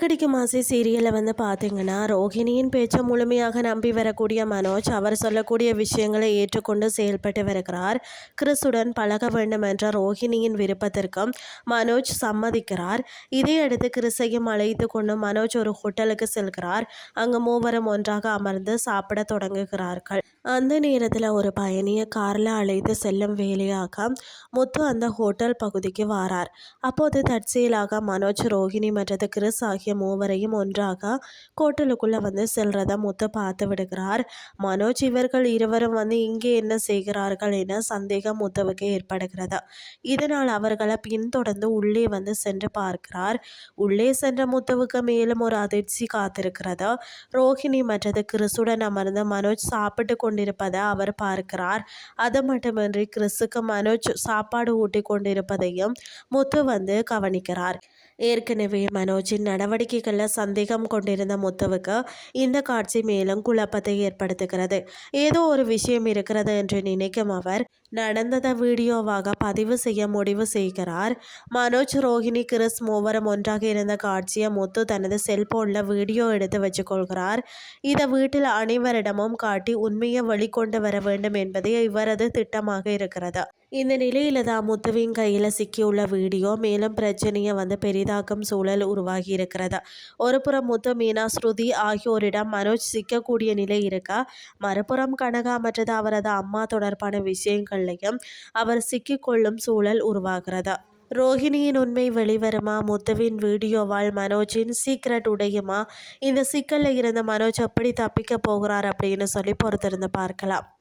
மரக்கடிக்கும் ஆசை சீரியலில் பார்த்தீங்கன்னா, ரோஹிணியின் பேச்சை முழுமையாக நம்பி வரக்கூடிய மனோஜ் அவர் சொல்லக்கூடிய விஷயங்களை ஏற்றுக்கொண்டு செயல்பட்டு வருகிறார். கிறிஸுடன் பழக வேண்டும் என்ற ரோஹிணியின் விருப்பத்திற்கும் மனோஜ் சம்மதிக்கிறார். இதையடுத்து கிறிஸையும் அழைத்து கொண்டு மனோஜ் ஒரு ஹோட்டலுக்கு செல்கிறார். அங்கு மூவரும் ஒன்றாக அமர்ந்து சாப்பிட தொடங்குகிறார்கள். அந்த நேரத்தில் ஒரு பயணியை காரில் அழைத்து செல்லும் வேலையாக முத்து அந்த ஹோட்டல் பகுதிக்கு வாரார். அப்போது தற்செயலாக மனோஜ், ரோஹிணி மற்றது கிறிஸ் ஆகிய மூவரையும் ஒன்றாக ஹோட்டலுக்குள்ளே செல்றதை முத்து பார்த்து விடுகிறார். மனோஜ் இவர்கள் இருவரும் இங்கே என்ன செய்கிறார்கள் என சந்தேகம் முத்துவுக்கு ஏற்படுகிறது. இதனால் அவர்களை பின்தொடர்ந்து உள்ளே சென்று பார்க்கிறார். உள்ளே சென்ற முத்துவுக்கு மேலும் ஒரு அதிர்ச்சி காத்திருக்கிறது. ரோஹிணி மற்றது கிறிஸுடன் அமர்ந்து மனோஜ் சாப்பிட்டு கொண்டிருப்பதை அவர் பார்க்கிறார். அது மட்டுமின்றி கிறிஸுக்கு மனோஜ் சாப்பாடு ஊட்டி கொண்டிருப்பதையும் முத்து கவனிக்கிறார். ஏற்கனவே மனோஜின் நடவடிக்கைகளில் சந்தேகம் கொண்டிருந்த முத்துவுக்கு இந்த காட்சி மேலும் குழப்பத்தை ஏற்படுத்துகிறது. ஏதோ ஒரு விஷயம் இருக்கிறது என்று நினைக்கும் அவர் நடந்ததை வீடியோவாக பதிவு செய்ய முடிவு செய்கிறார். மனோஜ், ரோஹிணி, கிறிஸ் மூவரும் ஒன்றாக இருந்த காட்சியை முத்து தனது செல்போனில் வீடியோ எடுத்து வச்சுக்கொள்கிறார். இதை வீட்டில் அனைவரிடமும் காட்டி உண்மையை வெளிக்கொண்டு வர வேண்டும் என்பதே இவரது திட்டமாக இருக்கிறது. இந்த நிலையில தான் முத்துவின் கையில் சிக்கியுள்ள வீடியோ மேலும் பிரச்சனையை பெரிதாக்கும் சூழல் உருவாகி இருக்கிறது. ஒரு புறம் முத்து, மீனா, ஸ்ருதி ஆகியோரிடம் மனோஜ் சிக்கக்கூடிய நிலை இருக்கா, மறுபுறம் கனகா மற்றது அவரது அம்மா தொடர்பான விஷயங்கள்லையும் அவர் சிக்கிக்கொள்ளும் சூழல் உருவாகிறது. ரோஹிணியின் உண்மை வெளிவருமா? முத்துவின் வீடியோவால் மனோஜின் சீக்ரெட் உடையுமா? இந்த சிக்கலில் இருந்த மனோஜ் எப்படி தப்பிக்க போகிறார் அப்படின்னு சொல்லி பொறுத்திருந்து பார்க்கலாம்.